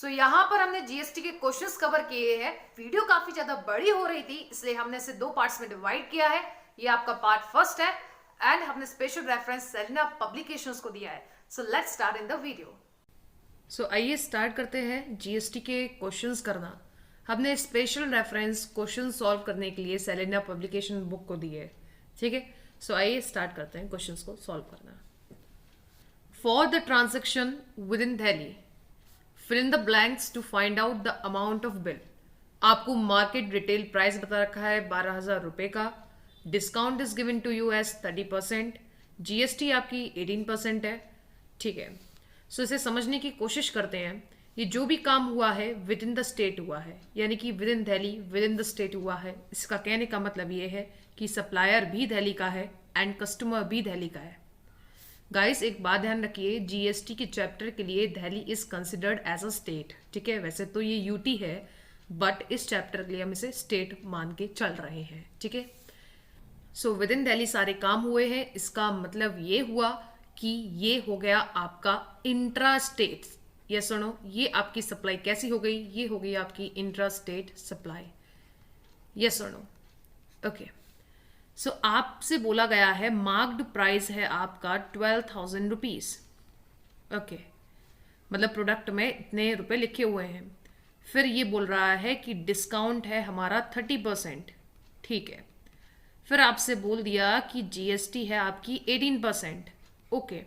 यहाँ पर हमने जीएसटी के क्वेश्चंस कवर किए हैं। वीडियो काफी ज्यादा बड़ी हो रही थी, इसलिए हमने इसे दो पार्ट्स में डिवाइड किया है। ये आपका पार्ट फर्स्ट है एंड हमने स्पेशल रेफरेंस सेलिना पब्लिकेशंस को दिया है। So let's start in the video. आइए स्टार्ट करते हैं जीएसटी के क्वेश्चंस करना। हमने स्पेशल रेफरेंस क्वेश्चन सॉल्व करने के लिए सेलिना पब्लिकेशन बुक को दी है, ठीक है। आइए स्टार्ट करते हैं क्वेश्चंस को सॉल्व करना। For the transaction with in Delhi, fill in the blanks to find out the amount of bill। आपको मार्केट रिटेल प्राइस बता रखा है 12,000 रुपए का। Discount is given to you as 30%। GST आपकी 18% है, ठीक है। इसे समझने की कोशिश करते हैं। ये जो भी काम हुआ है विद इन द स्टेट हुआ है, यानी कि with in Delhi, with in the state हुआ है। इसका कहने का मतलब ये है कि सप्लायर भी दिल्ली का है एंड कस्टमर भी दिल्ली का है। गाइस एक बात ध्यान रखिए, जीएसटी के चैप्टर के लिए Delhi is considered as a state, ठीक है। वैसे तो ये यूटी है, बट इस चैप्टर के लिए हम इसे स्टेट मान के चल रहे हैं, ठीक है। विद इन दिल्ली सारे काम हुए हैं। इसका मतलब ये हुआ कि ये हो गया आपका इंट्रा स्टेट। ये सुनो, ये आपकी सप्लाई कैसी हो गई? ये हो गई आपकी इंट्रा स्टेट सप्लाई। ये सुनो, ओके। आपसे बोला गया है मार्क्ड प्राइस है आपका 12,000 रुपीज, ओके। मतलब प्रोडक्ट में इतने रुपए लिखे हुए हैं। फिर ये बोल रहा है कि डिस्काउंट है हमारा 30%, ठीक है। फिर आपसे बोल दिया कि जीएसटी है आपकी 18%, ओके।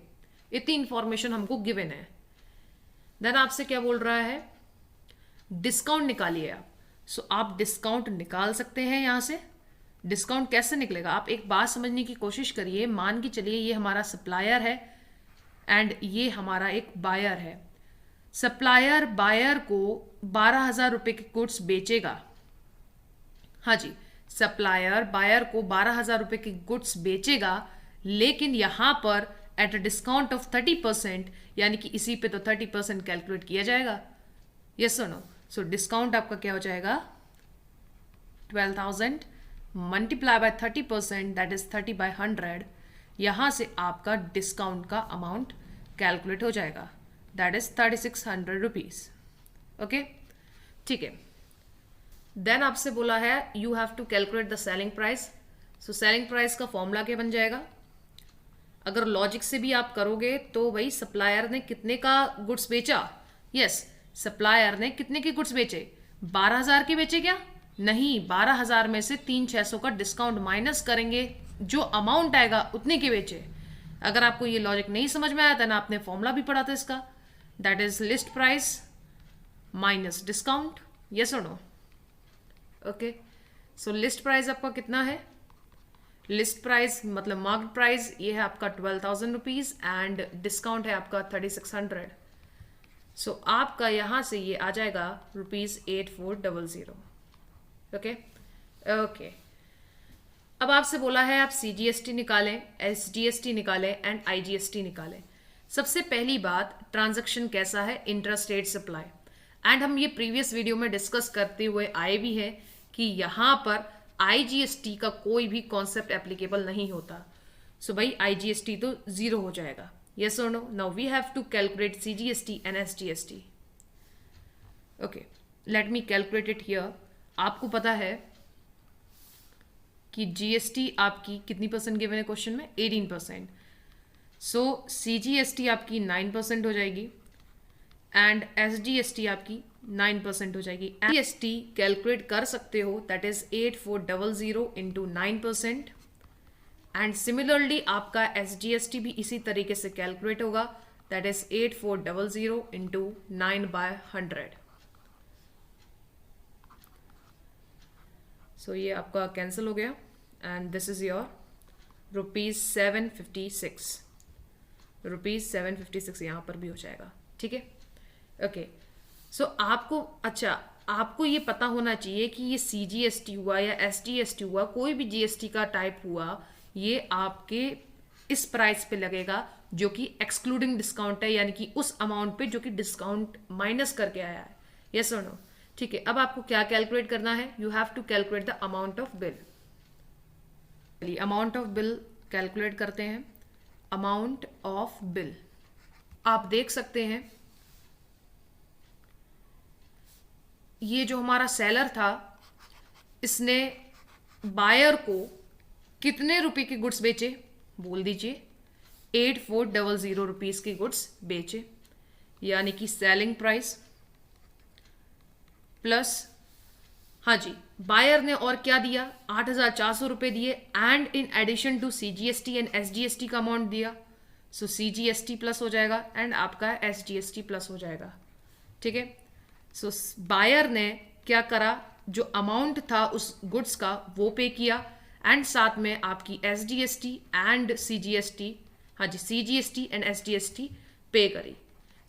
इतनी इंफॉर्मेशन हमको गिवन है। देन आपसे क्या बोल रहा है? डिस्काउंट निकालिए आप। आप डिस्काउंट निकाल सकते हैं यहां से। डिस्काउंट कैसे निकलेगा? आप एक बात समझने की कोशिश करिए। मान के चलिए ये हमारा सप्लायर है एंड ये हमारा एक बायर है। सप्लायर बायर को 12,000 रुपए के गुड्स बेचेगा। हाँ जी, सप्लायर बायर को 12,000 रुपए के गुड्स बेचेगा, लेकिन यहां पर एट अ डिस्काउंट ऑफ 30%, यानी कि इसी पे तो 30% कैलकुलेट किया जाएगा। यस और नो? डिस्काउंट आपका क्या हो जाएगा? 12,000 multiply by 30%, that is 30 by 100। यहां से आपका डिस्काउंट का अमाउंट कैलकुलेट हो जाएगा, दैट इज 3,600 रुपीज, ओके, ठीक है। देन आपसे बोला है you have to calculate the selling price. Selling price का फॉर्मूला क्या बन जाएगा? अगर लॉजिक से भी आप करोगे तो भाई सप्लायर ने कितने का गुड्स बेचा? यस, सप्लायर ने कितने के गुड्स बेचे? 12,000 के बेचे क्या? नहीं, 12,000 में से 3,600 का डिस्काउंट माइनस करेंगे, जो अमाउंट आएगा उतने के बेचे। अगर आपको ये लॉजिक नहीं समझ में आया तो आपने फॉर्मूला भी पढ़ा था इसका, that is list price minus discount. Yes और नो? ओके। लिस्ट प्राइस आपका कितना है? लिस्ट प्राइस मतलब मार्क्ड प्राइस ये है आपका 12,000 रुपीज एंड डिस्काउंट है आपका 3,600। आपका यहां से ये आ जाएगा ₹8400, ओके, ओके। अब आपसे बोला है आप सीजीएसटी निकालें, एसजीएसटी निकालें एंड आईजीएसटी निकालें। सबसे पहली बात, ट्रांजैक्शन कैसा है? Intrastate supply. एंड हम ये प्रीवियस वीडियो में डिस्कस करते हुए आए भी हैं कि यहां पर आईजीएसटी का कोई भी कॉन्सेप्ट एप्लीकेबल नहीं होता। भाई आईजीएसटी तो जीरो हो जाएगा। यस और no? Now we have to calculate CGST and SGST, okay. Let me calculate it here. आपको पता है कि जीएसटी आपकी कितनी परसेंट गिवन है क्वेश्चन में? 18%। सीजीएसटी आपकी 9% हो जाएगी एंड एसजीएसटी आपकी 9% हो जाएगी। एसजीएसटी कैलकुलेट कर सकते हो, that is 8400 into 9%। And similarly आपका एसजीएसटी भी इसी तरीके से कैलकुलेट होगा, दैट इज 8400 इंटू 9/100। ये आपका कैंसिल हो गया एंड दिस इज योर ₹756। ₹756 यहाँ पर भी हो जाएगा, ठीक है, ओके। आपको आपको ये पता होना चाहिए कि ये सीजीएसटी हुआ या एसजीएसटी हुआ, कोई भी जीएसटी का टाइप हुआ, ये आपके इस प्राइस पे लगेगा जो कि एक्सक्लूडिंग डिस्काउंट है, यानी कि उस अमाउंट पे जो कि डिस्काउंट माइनस करके आया है। यस और नो? ठीक है। अब आपको क्या कैलकुलेट करना है? You have to calculate the amount of bill. Amount of bill calculate करते हैं। अमाउंट ऑफ बिल आप देख सकते हैं ये जो हमारा सेलर था इसने बायर को कितने रुपए के गुड्स बेचे, बोल दीजिए। 8400 रुपीज के गुड्स बेचे, यानी कि सेलिंग प्राइस प्लस, हाँ जी, बायर ने और क्या दिया, 8400 रुपए दिए and in addition to CGST and SGST का अमाउंट दिया। सो सीजीएसटी प्लस हो जाएगा एंड आपका एसजीएसटी प्लस हो जाएगा, ठीक है। सो बायर ने क्या करा, जो अमाउंट था उस गुड्स का वो पे किया एंड साथ में आपकी एसजीएसटी एंड सीजीएसटी, हाँ जी, सीजीएसटी एंड एसजीएसटी पे करी।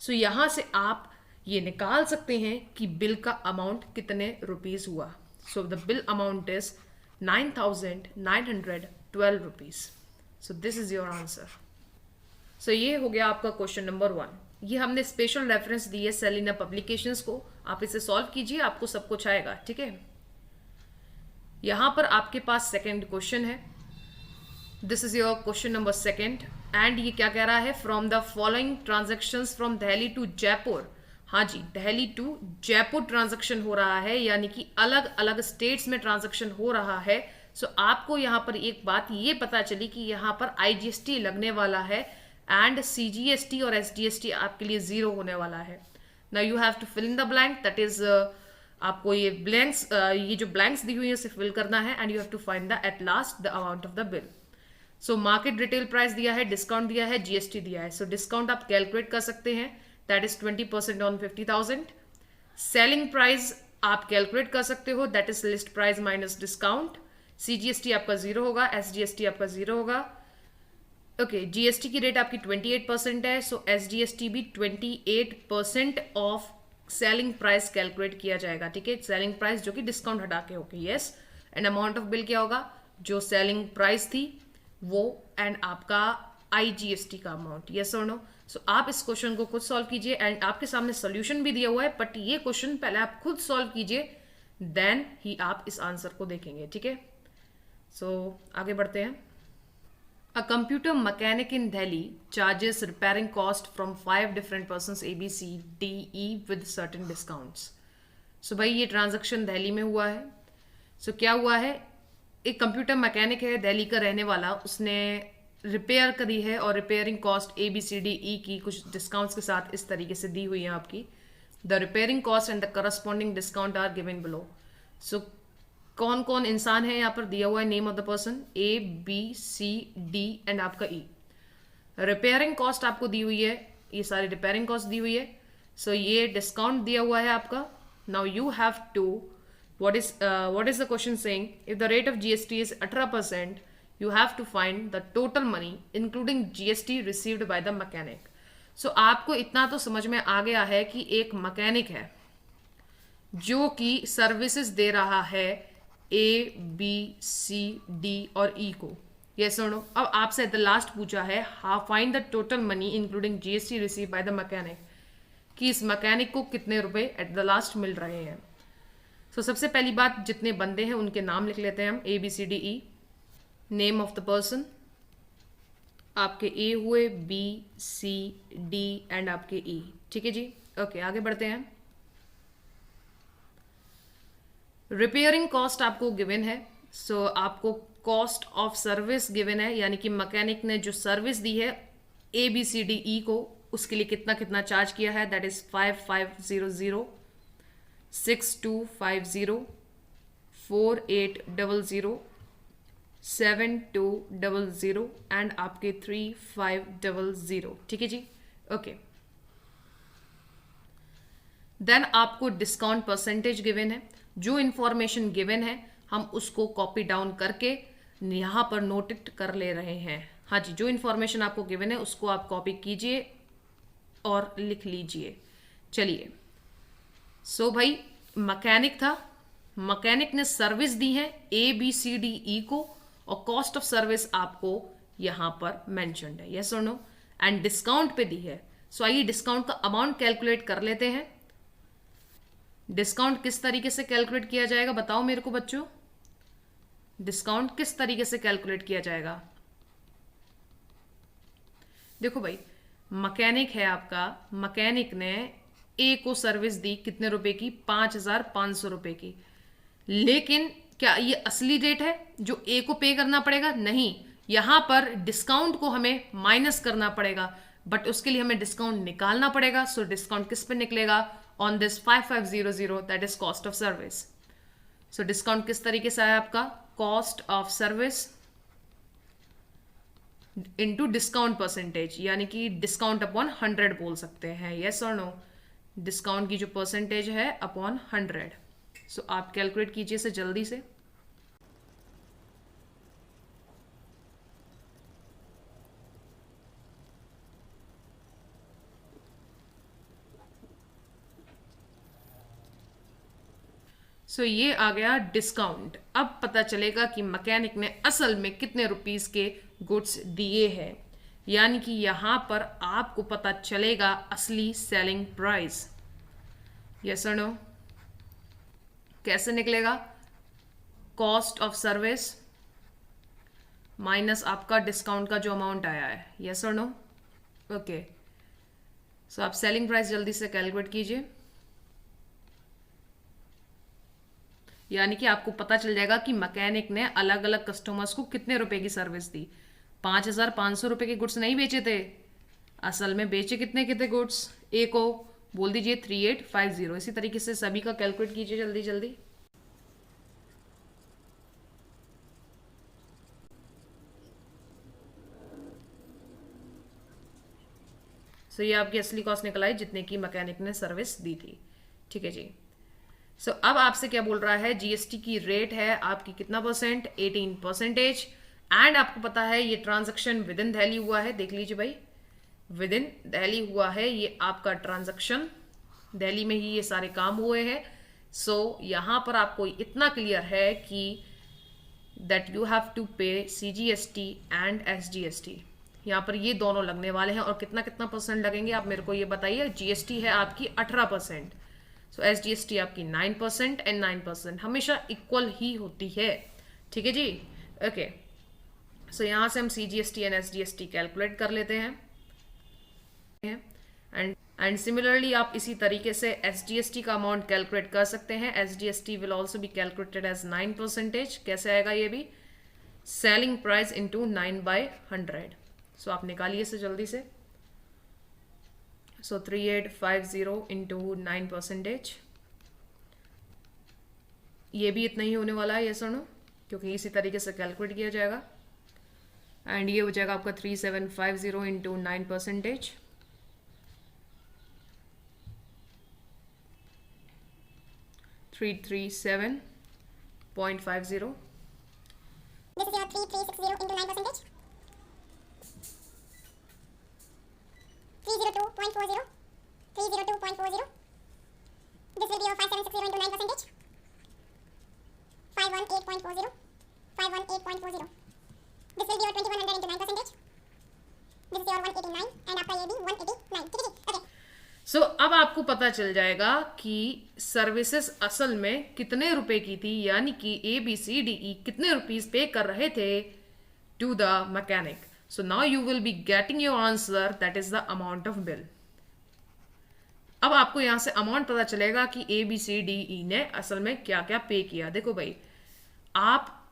सो यहां से आप ये निकाल सकते हैं कि बिल का अमाउंट कितने रुपीस हुआ। So the bill amount is 9912 rupees. So this is your answer. So ये हो गया आपका क्वेश्चन नंबर 1। ये हमने स्पेशल रेफरेंस दी है सेलिना पब्लिकेशंस को, आप इसे सॉल्व कीजिए, आपको सब कुछ आएगा, ठीक है। यहां पर आपके पास सेकेंड क्वेश्चन है, this is your question number 2 and ये क्या कह रहा है, from the following transactions from Delhi to Jaipur. हाँ जी, दिल्ली टू जयपुर ट्रांजैक्शन हो रहा है, यानी कि अलग अलग स्टेट्स में ट्रांजैक्शन हो रहा है। सो आपको यहाँ पर एक बात ये पता चली कि यहाँ पर आईजीएसटी लगने वाला है एंड सीजीएसटी और एसजीएसटी आपके लिए 0 होने वाला है। Now you have to fill in the blank, that is आपको ये ब्लैंक्स, ये जो ब्लैंक्स दी हुई है उसे फिल करना है and you have to find the at last the amount of the bill. So market retail price दिया है, डिस्काउंट दिया है, जीएसटी दिया है। सो डिस्काउंट आप कैलकुलेट कर सकते हैं, that is 20% on 50,000। Selling price आप कैलकुलेट कर सकते हो, that is list price minus discount. CGST आपका 0 होगा, एसजीएसटी आपका 0 होगा। ओके, जीएसटी की रेट आपकी 28% है, सो एसजीएसटी भी 28% ऑफ सेलिंग प्राइस कैलकुलेट किया जाएगा, ठीक है। सेलिंग प्राइस जो कि डिस्काउंट हटा के होगी, yes. And amount of bill क्या होगा, जो सेलिंग प्राइस थी वो एंड आपका आईजीएसटी का अमाउंट, यस और नो। सो आप इस क्वेश्चन को खुद सॉल्व कीजिए एंड आपके सामने सॉल्यूशन भी दिया हुआ है, बट ये क्वेश्चन पहले आप खुद सॉल्व कीजिए, देन ही आप इस आंसर को देखेंगे, ठीक है। सो आगे बढ़ते हैं। A computer mechanic in Delhi charges repairing cost from 5 different persons ABCDE with certain discounts. So भाई ये ट्रांजेक्शन दिल्ली में हुआ है। सो क्या हुआ है, एक कंप्यूटर मैकेनिक है दिल्ली का रहने वाला, उसने रिपेयर करी है और रिपेयरिंग कॉस्ट ABCDE की कुछ डिस्काउंट्स के साथ इस तरीके से दी हुई है आपकी। The repairing cost and the corresponding discount are given below. So कौन कौन इंसान है यहाँ पर दिया हुआ है, name of the person ABCD and आपका E। रिपेयरिंग कॉस्ट आपको दी हुई है, ये सारी रिपेयरिंग कॉस्ट दी हुई है। सो ये डिस्काउंट दिया हुआ है आपका। Now you have to, what is the question saying, if the rate of GST is 18%, you have to find the total money including GST received by the mechanic. So आपको इतना तो समझ में आ गया है कि एक मैकेनिक है जो कि सर्विसेज दे रहा है ABCD और E को, यस और नो। अब आपसे द लास्ट पूछा है, how find the total money including GST receive by the mechanic, कि इस मैकेनिक को कितने रुपए एट द लास्ट मिल रहे हैं। सो सबसे पहली बात, जितने बंदे हैं उनके नाम लिख लेते हैं हम, ABCDE, name of the person, आपके A हुए, B, C, D एंड आपके E, ठीक है जी। ओके, आगे बढ़ते हैं। रिपेयरिंग कॉस्ट आपको गिवन है, सो आपको कॉस्ट ऑफ सर्विस गिवन है, यानी कि मैकेनिक ने जो सर्विस दी है ABCDE को, उसके लिए कितना कितना चार्ज किया है, दैट इज 5500, 6250, 4800, 7200 एंड आपके 3500, ठीक है जी। ओके, देन आपको डिस्काउंट परसेंटेज गिवन है। जो इंफॉर्मेशन गिवन है हम उसको कॉपी डाउन करके यहां पर नोटेट कर ले रहे हैं। हाँ जी, जो इंफॉर्मेशन आपको गिवन है उसको आप कॉपी कीजिए और लिख लीजिए। चलिए, सो भाई मैकेनिक था, मैकेनिक ने सर्विस दी है ABCDE को और कॉस्ट ऑफ सर्विस आपको यहां पर मेंशन्ड है, यस और नो, एंड डिस्काउंट पे दी है। सो आइए डिस्काउंट का अमाउंट कैलकुलेट कर लेते हैं। डिस्काउंट किस तरीके से कैलकुलेट किया जाएगा, बताओ मेरे को बच्चों, डिस्काउंट किस तरीके से कैलकुलेट किया जाएगा। देखो भाई, मैकेनिक है आपका, मैकेनिक ने ए को सर्विस दी कितने रुपए की, 5,500 रुपए की। लेकिन क्या ये असली रेट है जो ए को पे करना पड़ेगा? नहीं, यहां पर डिस्काउंट को हमें माइनस करना पड़ेगा, बट उसके लिए हमें डिस्काउंट निकालना पड़ेगा। सो डिस्काउंट किस पे निकलेगा? On this 5500, that is cost of service. So discount किस तरीके से आया आपका? Cost of service into discount percentage, यानी कि डिस्काउंट अपॉन 100 बोल सकते हैं, यस और नो? डिस्काउंट की जो परसेंटेज है अपॉन 100। सो आप कैलकुलेट कीजिए इसे जल्दी से। सो ये आ गया डिस्काउंट। अब पता चलेगा कि मैकेनिक ने असल में कितने रुपीस के गुड्स दिए हैं, यानी कि यहां पर आपको पता चलेगा असली सेलिंग प्राइस, यस और नो? कैसे निकलेगा? कॉस्ट ऑफ सर्विस माइनस आपका डिस्काउंट का जो अमाउंट आया है, यस और नो? ओके, सो आप सेलिंग प्राइस जल्दी से कैलकुलेट कीजिए, यानी कि आपको पता चल जाएगा कि मैकेनिक ने अलग अलग कस्टमर्स को कितने रुपए की सर्विस दी। 5,500 रुपए के गुड्स नहीं बेचे थे, असल में बेचे कितने के थे गुड्स? ए को बोल दीजिए 3850। इसी तरीके से सभी का कैलकुलेट कीजिए जल्दी जल्दी। सो ये आपकी असली कॉस्ट निकल आई जितने की मैकेनिक ने सर्विस दी थी, ठीक है जी। सो अब आपसे क्या बोल रहा है? जीएसटी की रेट है आपकी कितना परसेंट? 18%। एंड आपको पता है ये ट्रांजैक्शन विद इन दिल्ली हुआ है, देख लीजिए भाई, विद इन दिल्ली हुआ है ये आपका ट्रांजैक्शन, दिल्ली में ही ये सारे काम हुए हैं। सो यहां पर आपको इतना क्लियर है कि दैट यू हैव टू पे सीजीएसटी एंड एसजीएसटी, यहाँ पर ये दोनों लगने वाले हैं। और कितना कितना परसेंट लगेंगे आप मेरे को ये बताइए। जीएसटी है आपकी 18%, सो एसजीएसटी आपकी 9% एंड 9% हमेशा इक्वल ही होती है, ठीक है जी। ओके, सो यहाँ से हम सीजीएसटी एंड एसजीएसटी कैलकुलेट कर लेते हैं। एंड सिमिलरली आप इसी तरीके से एसजीएसटी का अमाउंट कैलकुलेट कर सकते हैं। SGST will also be calculated as 9%। कैसे आएगा ये भी? Selling price into 9/100। सो आप निकालिए इसे जल्दी से। सो 3850 इंटू 9%, ये भी इतना ही होने वाला है, यस और नो? क्योंकि इसी तरीके से कैलकुलेट किया जाएगा। एंड ये हो जाएगा आपका 3750 into 9%, 337.50। This is your 3360 into 9%. 302.40. 302.40. This will be your 5760 into 9%. 518.40. 518.40. This will be your 2100 into 9%. This is your 189 and आपका ये भी 189, ठीक है जी? Okay. सो अब आपको पता चल जाएगा कि सर्विसेज असल में कितने रुपए की थी, यानी कि ABCDE कितने रुपीस पे कर रहे थे to the mechanic. So now you will be getting your answer, that is the amount of bill. अब आपको यहां से अमाउंट पता चलेगा कि ABCDE ने असल में क्या क्या पे किया। देखो भाई, आप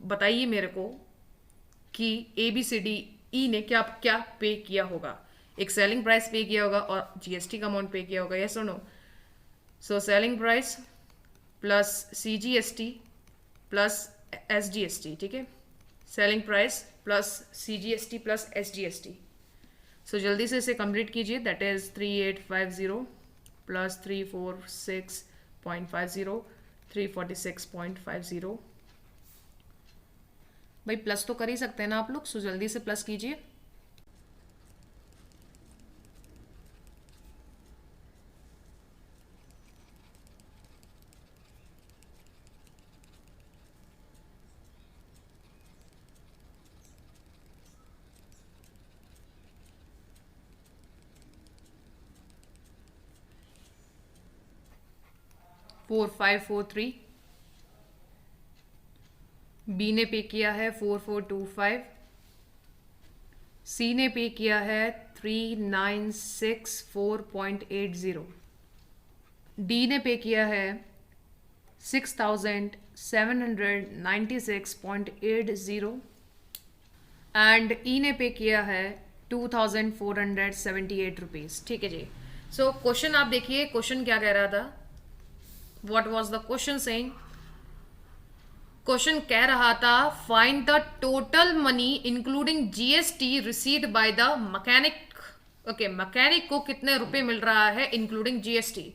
बताइए मेरे को कि ABCDE ने क्या क्या पे किया होगा। एक सेलिंग प्राइस पे किया होगा और जीएसटी का अमाउंट पे किया होगा, यस और no? So selling price plus CGST plus SGST, ठीक है? Selling price plus CGST plus SGST. So जल्दी से इसे कंप्लीट कीजिए, दैट इज 3850 प्लस 346.50 346.50। भाई प्लस तो कर ही सकते हैं ना आप लोग, सो जल्दी से प्लस कीजिए। फोर 543। बी ने पे किया है 4425। सी ने पे किया है 3964.80। डी ने पे किया है 6,796.80 एंड ई ने पे किया है 2,478 रुपीज़। ठीक है जी। सो क्वेश्चन आप देखिए, क्वेश्चन क्या कह रहा था, what was the question saying? Question कह रहा था find the total money including GST received by the mechanic. Okay, mechanic को कितने रुपए मिल रहा है इंक्लूडिंग जीएसटी।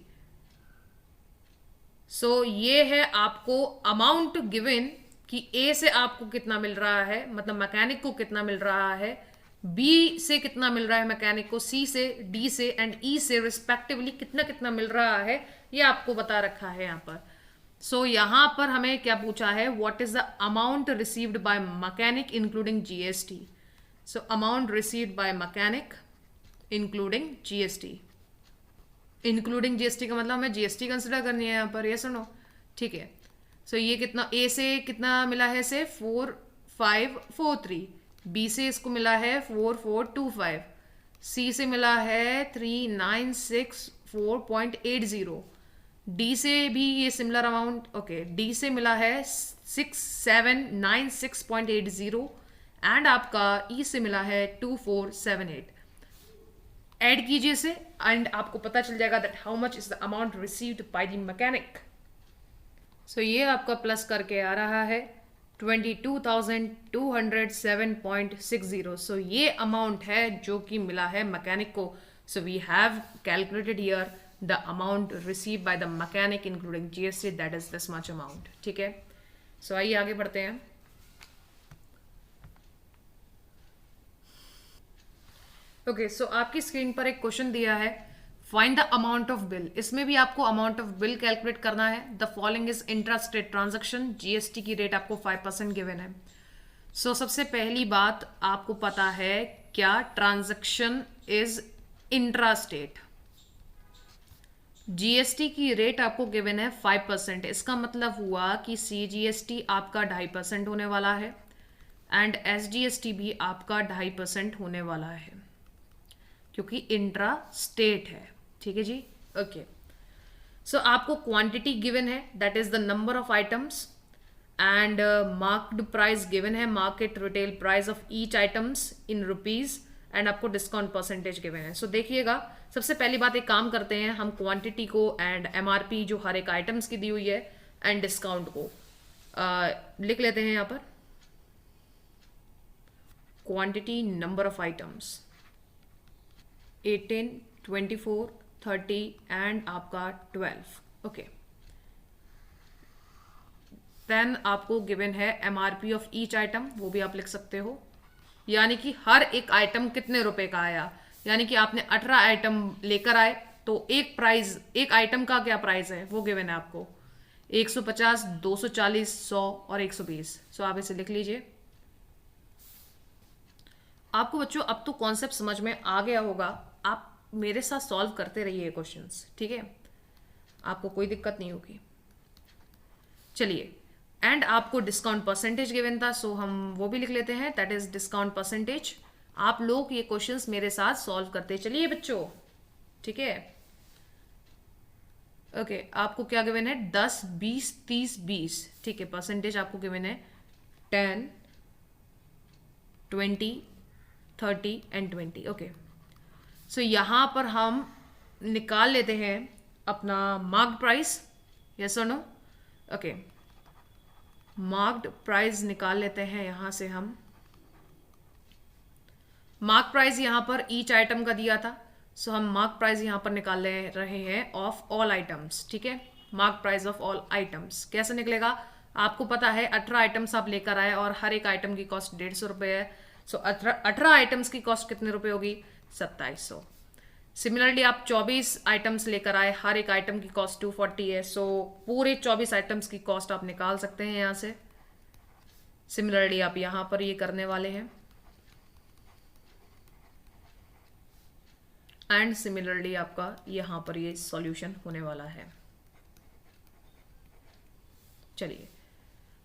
सो ये है आपको अमाउंट गिवन कि ए से आपको कितना मिल रहा है, मतलब मैकेनिक को कितना मिल रहा है, बी से कितना मिल रहा है मैकेनिक को, सी से, डी से एंड ई से रिस्पेक्टिवली कितना कितना मिल रहा है, ये आपको बता रखा है यहाँ पर। सो यहाँ पर हमें क्या पूछा है, what is the amount received bye mechanic including GST. So amount received bye mechanic including GST. Including GST का मतलब हमें जीएसटी कंसिडर करनी है यहाँ पर, ये सुनो। ठीक है। सो ये कितना, ए से कितना मिला है, से 4543, बी से इसको मिला है 4425, सी से मिला है 3964.80, डी से भी ये सिमिलर अमाउंट, ओके, डी से मिला है 6796.80 एंड आपका ई से मिला है 2478। ऐड कीजिए से एंड आपको पता चल जाएगा that how much is the amount received by the mechanic. So ये आपका प्लस करके आ रहा है 22,207.60। सो ये अमाउंट है जो कि मिला है मैकेनिक को। So we have calculated here the amount receive by the mechanic including GST, that is this much amount. ठीक है। सो आइए आगे बढ़ते हैं। ओके, सो आपकी स्क्रीन पर एक क्वेश्चन दिया है, find the amount of bill. इसमें भी आपको अमाउंट ऑफ बिल कैलकुलेट करना है। The following is intra state transaction, GST की रेट आपको 5% गिवन है। सो सबसे पहली बात आपको पता है क्या, transaction is intra state. GST की रेट आपको गिवन है 5%। इसका मतलब हुआ कि सीजीएसटी आपका 2.5% होने वाला है एंड एसजीएसटी भी आपका 2.5% होने वाला है, क्योंकि इंट्रा स्टेट है। ठीक है जी। ओके, सो आपको क्वांटिटी गिवन है, that is the number of items and marked price given है, market retail price of each items in rupees and आपको डिस्काउंट परसेंटेज गिवन है। सो देखिएगा, सबसे पहली बात एक काम करते हैं, हम क्वांटिटी को एंड एमआरपी जो हर एक आइटम्स की दी हुई है एंड डिस्काउंट को लिख लेते हैं यहाँ पर। Quantity, number of items 18, 24, 30 and आपका 12। ओके, देन आपको गिवन है एमआरपी ऑफ ईच आइटम, वो भी आप लिख सकते हो, यानी कि हर एक आइटम कितने रुपए का आया। यानी कि आपने 18 आइटम लेकर आए तो एक प्राइस, एक आइटम का क्या प्राइस है वो गिवन है आपको, 150, 240, 100 और 120। सो आप इसे लिख लीजिए। आपको बच्चों अब तो कॉन्सेप्ट समझ में आ गया होगा, आप मेरे साथ सॉल्व करते रहिए क्वेश्चंस। ठीक है, आपको कोई दिक्कत नहीं होगी। चलिए, एंड आपको डिस्काउंट परसेंटेज गिवन था, सो हम वो भी लिख लेते हैं, दैट इज डिस्काउंट परसेंटेज। आप लोग ये क्वेश्चंस मेरे साथ सॉल्व करते चलिए बच्चों। ठीक है। ओके, आपको क्या गिवन है, 10, 20, 30, 20। ठीक है, परसेंटेज आपको गिवन है 10, 20, 30 एंड 20। ओके, सो यहां पर हम निकाल लेते हैं अपना मार्क्ड प्राइस, यस और नो। ओके, मार्क्ड प्राइस निकाल लेते हैं यहां से हम। मार्क प्राइस यहां पर ईच आइटम का दिया था, सो हम मार्क प्राइस यहां पर निकाल रहे हैं ऑफ ऑल आइटम्स। ठीक है, mark price of all items कैसे निकलेगा, आपको पता है 18 आइटम्स आप लेकर आए और हर एक आइटम की कॉस्ट 150 रुपये है। सो 18 आइटम्स की कॉस्ट कितने रुपए होगी, 2700। सिमिलरली आप 24 आइटम्स लेकर आए, हर एक आइटम की कॉस्ट 240 है। सो पूरे 24 आइटम्स की कॉस्ट आप निकाल सकते हैं यहाँ से। सिमिलरली आप यहाँ पर ये करने वाले हैं एंड सिमिलरली आपका यहाँ पर ये सॉल्यूशन होने वाला है। चलिए,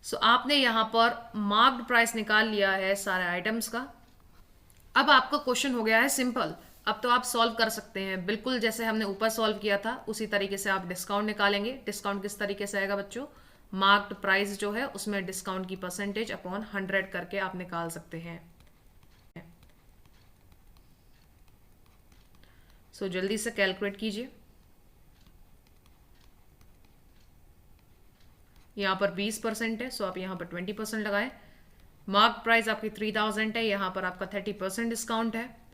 सो आपने यहाँ पर मार्क्ड प्राइस निकाल लिया है सारे आइटम्स का। अब आपका क्वेश्चन हो गया है सिंपल, अब तो आप सॉल्व कर सकते हैं, बिल्कुल जैसे हमने ऊपर सॉल्व किया था उसी तरीके से आप डिस्काउंट निकालेंगे। डिस्काउंट किस तरीके से आएगा बच्चों, मार्क्ड प्राइस जो है उसमें डिस्काउंट की परसेंटेज अपॉन 100 करके आप निकाल सकते हैं। सो जल्दी से कैलकुलेट कीजिए। यहाँ पर 20% है, सो आप यहाँ पर 20% लगाएं। मार्क प्राइस आपकी 3000 है, यहाँ पर आपका 30% डिस्काउंट है।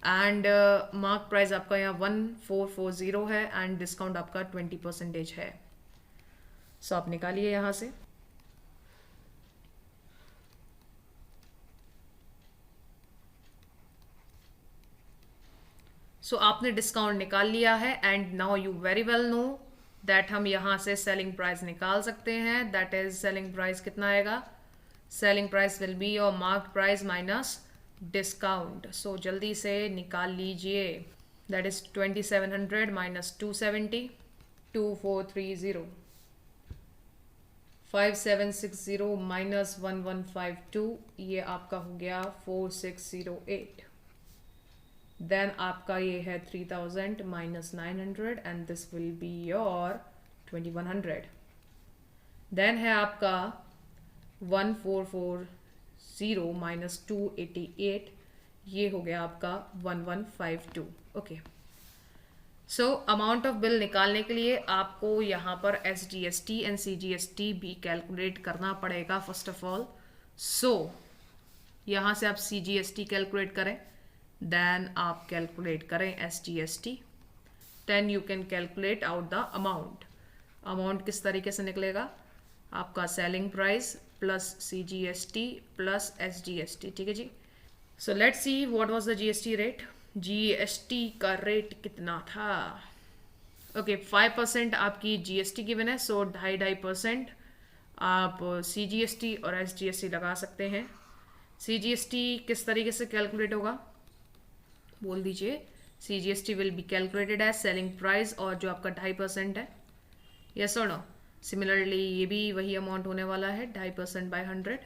एंड मार्क प्राइस आपका यहाँ 1440 है एंड डिस्काउंट आपका 20% है। सो आप निकालिए यहाँ से। सो आपने डिस्काउंट निकाल लिया है and now you very well know that हम यहाँ से सेलिंग प्राइस निकाल सकते हैं। दैट इज सेलिंग प्राइस कितना आएगा, selling price will be your marked price minus discount. So जल्दी से निकाल लीजिए। दैट इज 2700 माइनस 270, 2430, 5760 माइनस 1152, ये आपका हो गया 4608। देन आपका ये है 3000 minus 900 and this will be your 2100। Then है आपका 1440 माइनस 288, ये हो गया आपका 1152। Okay, so amount of bill निकालने के लिए आपको यहाँ पर SGST एंड CGST भी कैलकुलेट करना पड़ेगा फर्स्ट ऑफ ऑल। सो यहाँ से आप CGST कैलकुलेट करें, देन आप कैलकुलेट करें SGST, then you can calculate out the amount. Amount किस तरीके से निकलेगा, आपका selling price plus CGST plus SGST, ठीक है जी। So let's see what was the GST rate. GST का रेट कितना था, ओके 5% आपकी GST गिवन है, सो 2.5% आप CGST और SGST लगा सकते हैं। CGST किस तरीके से कैलकुलेट होगा, बोल दीजिए। CGST will be calculated as selling price और जो आपका 2.5% है, यस और नो। सिमिलरली ये भी वही अमाउंट होने वाला है, 2.5% बाय 100।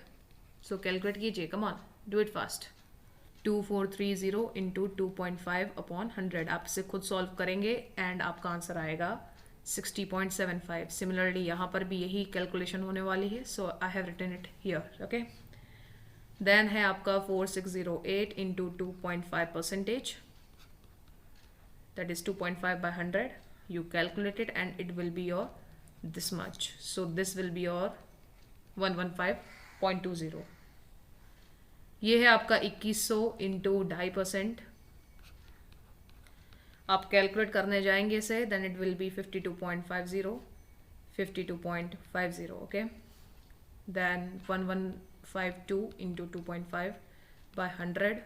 सो कैलकुलेट कीजिए, come on do it fast. 2430 into 2.5 upon 100, आप इसे खुद सॉल्व करेंगे एंड आपका आंसर आएगा 60.75। सिमिलरली यहाँ पर भी यही कैलकुलेशन होने वाली है, so I have written it here. Okay, then है आपका 4608 into 2.5%, that is 2.5 by 100। You calculated and it will be your this much, so this will be your 115.20। ये है आपका 2100 इंटू 2.5%। आप कैलकुलेट करने जाएंगे इसे, then it will be 52.50, 52.50। Okay, then 1152 into 2.5 by 100,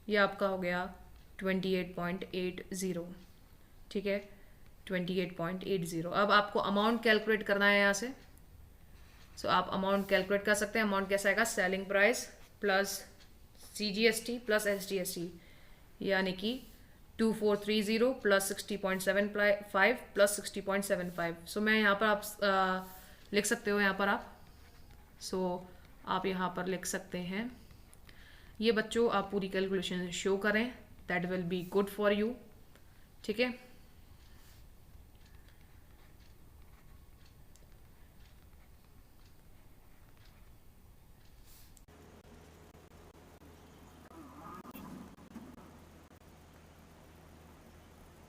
ये आपका हो गया 28.80, ठीक है 28.80। अब आपको अमाउंट कैलकुलेट करना है यहाँ से, सो आप अमाउंट कैलकुलेट कर सकते हैं। अमाउंट कैसा आएगा, selling price plus CGST plus SGST, यानी कि 2430 प्लस 60.75 प्लस 60.75। सो मैं यहाँ पर आप लिख सकते हो, यहाँ पर आप आप यहाँ पर लिख सकते हैं। ये बच्चों आप पूरी कैलकुलेशन शो करें, that will be good for you, ठीक है।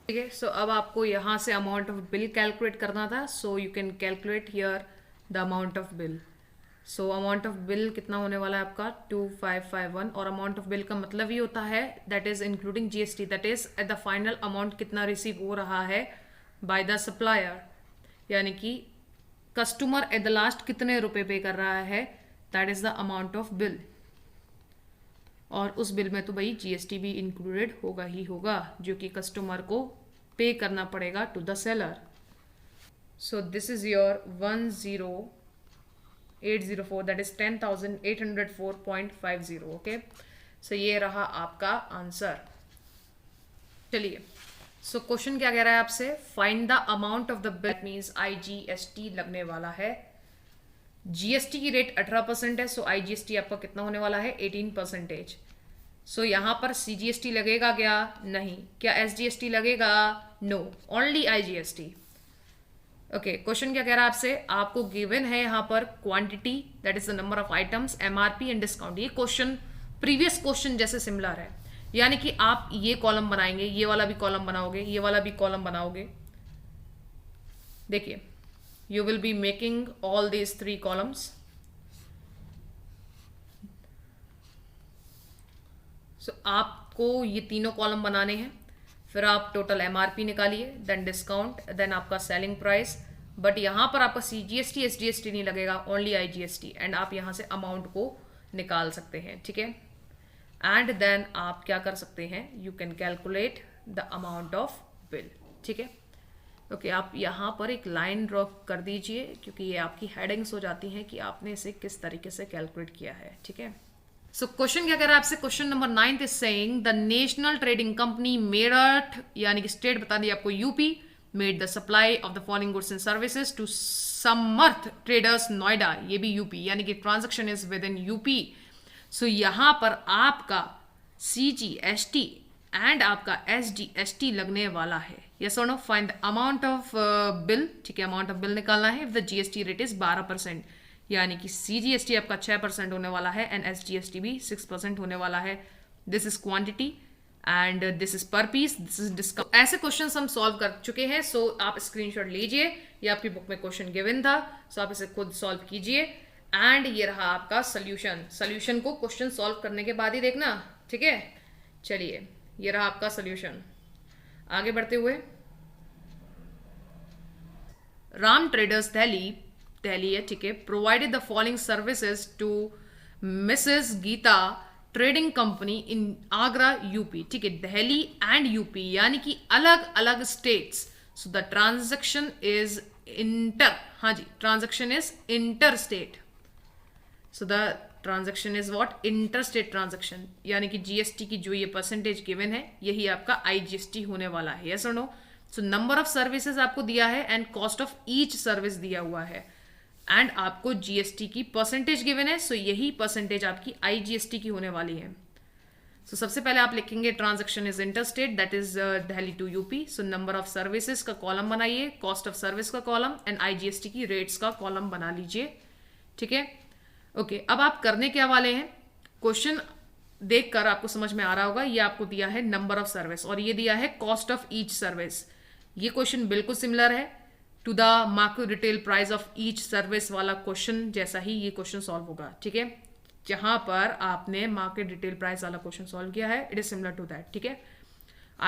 ठीक है, सो अब आपको यहाँ से अमाउंट ऑफ बिल कैलकुलेट करना था, so you can calculate here the amount of bill. So amount of bill कितना होने वाला है आपका 2551, और अमाउंट ऑफ बिल का मतलब ही होता है that is including GST, that is at the final amount कितना रिसीव हो रहा है बाय द सप्लायर, यानी कि कस्टमर एट द लास्ट कितने रुपए पे कर रहा है, that is the amount of bill. और उस बिल में तो भाई GST भी इंक्लूडेड होगा ही होगा, जो कि कस्टमर को पे करना पड़ेगा to the seller. So this is your 10804, that is 10,804.50। Okay, so ये रहा आपका आंसर। चलिए, सो क्वेश्चन क्या कह रहा है आपसे, find the amount of the bill, means IGST लगने वाला है। GST की रेट 18% है, सो IGST आपका कितना होने वाला है 18%। सो यहाँ पर CGST लगेगा क्या? नहीं। क्या SGST लगेगा? No, only IGST। Okay, question क्या कह रहा है आपसे? आपको गिवन है यहाँ पर quantity, that is the number of items, MRP and discount. ये क्वेश्चन प्रीवियस क्वेश्चन जैसे सिमिलर है, यानी कि आप ये कॉलम बनाएंगे, ये वाला भी कॉलम बनाओगे, ये वाला भी कॉलम बनाओगे। देखिए, you will be making all these 3 columns। so आपको ये तीनों कॉलम बनाने हैं, फिर आप टोटल MRP निकालिए, देन डिस्काउंट, देन आपका सेलिंग प्राइस। बट यहाँ पर आपका CGST SGST नहीं लगेगा, ओनली IGST, एंड आप यहाँ से अमाउंट को निकाल सकते हैं, ठीक है। एंड देन आप क्या कर सकते हैं, you can calculate the amount of bill, ठीक है। ओके, आप यहाँ पर एक लाइन ड्रॉ कर दीजिए, क्योंकि ये आपकी हेडिंग्स हो जाती हैं कि आपने इसे किस तरीके से कैलकुलेट किया है, ठीक है। सो क्वेश्चन क्या कह रहा है आपसे? Question number 9 is saying the national trading company Meerut, यानी कि स्टेट बता दी आपको UP, made the supply of the following goods and services to Samarth traders Noida, ये भी यूपी, यानी कि transaction is within UP. So यहाँ पर आपका CGST एंड आपका SGST लगने वाला है। यस और no? Find the amount of bill, ठीक है, अमाउंट ऑफ बिल निकालना है। If the GST rate is 12%, यानी कि CGST आपका 6% होने वाला है एंड SGST भी 6% होने वाला है। This is quantity and this is पर पीस, दिस इज डिस्काउंट। ऐसे क्वेश्चन हम सॉल्व कर चुके हैं, सो आप स्क्रीनशॉट लीजिए, ये आपकी बुक में क्वेश्चन गिवन था, सो आप इसे खुद सॉल्व कीजिए। एंड ये रहा आपका सोल्यूशन। सोल्यूशन को क्वेश्चन सॉल्व करने के बाद ही देखना, ठीक है। चलिए, ये रहा आपका सोल्यूशन। आगे बढ़ते हुए, राम ट्रेडर्स दिल्ली है, ठीक है, provided the following services to Mrs Geeta trading company in Agra UP, ठीक है, दिल्ली एंड यूपी, यानी कि अलग अलग states. So the transaction is inter, हाँ जी, transaction is inter state. So the transaction is what? Inter state transaction, यानी कि GST की जो ये परसेंटेज गिवन है, यही आपका IGST होने वाला है। यस और no? So number of services आपको दिया है and cost of each service दिया हुआ है, एंड आपको GST की परसेंटेज गिवन है, सो यही परसेंटेज आपकी IGST की होने वाली है। सो सबसे पहले आप लिखेंगे transaction is inter state, that is Delhi to UP. So number of services का कॉलम बनाइए, कॉस्ट ऑफ सर्विस का कॉलम एंड IGST की रेट्स का कॉलम बना लीजिए, ठीक है। ओके, अब आप करने क्या वाले हैं? क्वेश्चन देखकर आपको समझ में आ रहा होगा, ये आपको दिया है नंबर ऑफ सर्विस और ये दिया है कॉस्ट ऑफ ईच सर्विस। ये क्वेश्चन बिल्कुल सिमिलर है to the market retail price of each service वाला क्वेश्चन जैसा ही ये क्वेश्चन सॉल्व होगा, ठीक है। जहां पर आपने मार्केट रिटेल प्राइस वाला क्वेश्चन सॉल्व किया है, it is similar to that, ठीक है।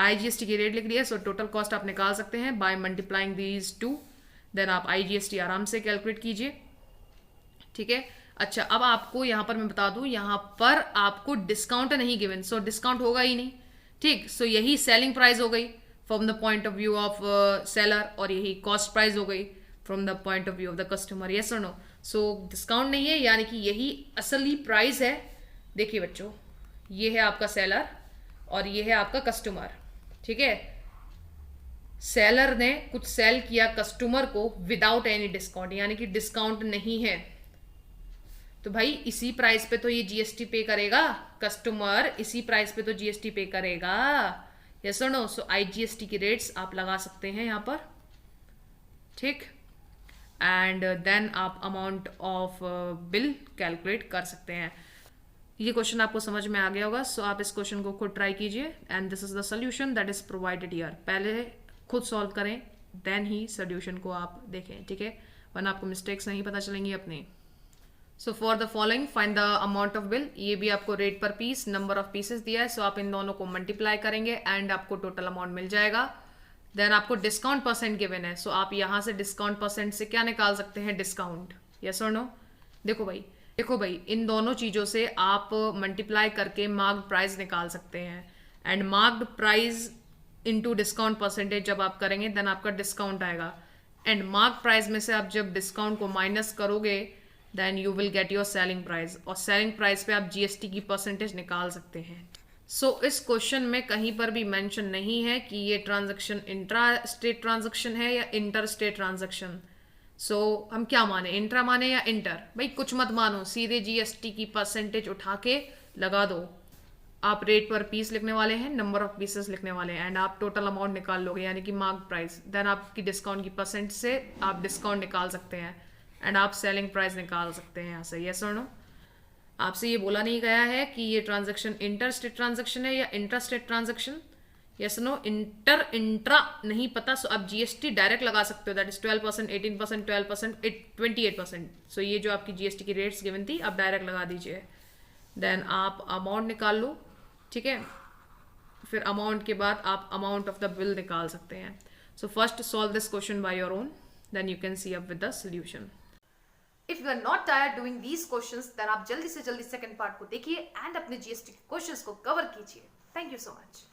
IGST की रेट लिख लिया, सो टोटल कॉस्ट आप निकाल सकते हैं by multiplying these two, then आप IGST आराम से कैलकुलेट कीजिए, ठीक है। अच्छा, अब आपको यहाँ पर मैं बता दूं, यहाँ पर आपको डिस्काउंट नहीं गिवन, सो डिस्काउंट होगा ही नहीं, ठीक। सो यही सेलिंग प्राइस हो गई from the point of view of seller, और यही कॉस्ट प्राइस हो गई from the point of view of the customer. Yes और नो? सो डिस्काउंट नहीं है, यानी कि यही असली प्राइस है। देखिए बच्चों, ये है आपका सेलर और ये है आपका कस्टमर, ठीक है। सेलर ने कुछ सेल किया कस्टमर को विदाउट एनी डिस्काउंट, यानी कि डिस्काउंट नहीं है, तो भाई इसी प्राइस पे तो ये GST पे करेगा, कस्टमर इसी प्राइस पे तो GST पे करेगा। यस और नो? सो IGST की रेट्स आप लगा सकते हैं यहाँ पर, ठीक। एंड देन आप अमाउंट ऑफ बिल कैलकुलेट कर सकते हैं। ये क्वेश्चन आपको समझ में आ गया होगा, सो आप इस क्वेश्चन को खुद ट्राई कीजिए and this is the solution that is provided here. पहले खुद सॉल्व करें, देन ही सोल्यूशन को आप देखें, ठीक है, वरना आपको मिस्टेक्स नहीं पता चलेंगी अपनी। So for the following find the amount of bill, ये भी आपको रेट पर पीस, नंबर ऑफ पीसेस दिया है, सो आप इन दोनों को मल्टीप्लाई करेंगे एंड आपको टोटल अमाउंट मिल जाएगा। देन आपको डिस्काउंट परसेंट गिवन है, सो आप यहाँ से डिस्काउंट परसेंट से क्या निकाल सकते हैं? डिस्काउंट। यस और नो? देखो भाई इन दोनों चीज़ों से आप मल्टीप्लाई करके मार्क्ड प्राइस निकाल सकते हैं, and marked price into discount percentage जब आप करेंगे देन आपका डिस्काउंट आएगा, एंड मार्क्ड प्राइस में से आप जब डिस्काउंट को माइनस करोगे then you will get your selling price, और सेलिंग प्राइस पे आप GST की परसेंटेज निकाल सकते हैं। सो इस क्वेश्चन में कहीं पर भी मेंशन नहीं है कि ये ट्रांजैक्शन इंट्रा स्टेट ट्रांजैक्शन है या इंटर स्टेट ट्रांजैक्शन। सो हम क्या माने, इंट्रा माने या इंटर? भाई कुछ मत मानो, सीधे GST की परसेंटेज उठा के लगा दो, आप रेट पर पीस लिखने वाले हैं, नंबर ऑफ पीसेस लिखने वाले हैं, एंड आप टोटल अमाउंट निकाल लोगे यानी कि मार्क प्राइस। देन आपकी डिस्काउंट की परसेंट से आप डिस्काउंट निकाल सकते हैं एंड आप सेलिंग प्राइस निकाल सकते हैं यहाँ से। यस और नो? आपसे ये बोला नहीं गया है कि ये ट्रांजैक्शन इंटर स्टेट ट्रांजैक्शन है या intra state transaction. Yes no? Intra नहीं पता, सो आप जीएसटी डायरेक्ट लगा सकते हो, दैट इज 12%, 18%, 12%, 28%। सो ये जो आपकी जीएसटी की रेट्स गिवन थी आप डायरेक्ट लगा दीजिए। देन आप अमाउंट निकाल लो, ठीक है। फिर अमाउंट के बाद आप अमाउंट ऑफ द बिल निकाल सकते हैं। So first solve this question by your own, then you can see up with the solution. If you are not tired doing these questions, then आप जल्दी से जल्दी सेकंड पार्ट को देखिए and अपने जीएसटी के क्वेश्चंस को कवर कीजिए। Thank you so much.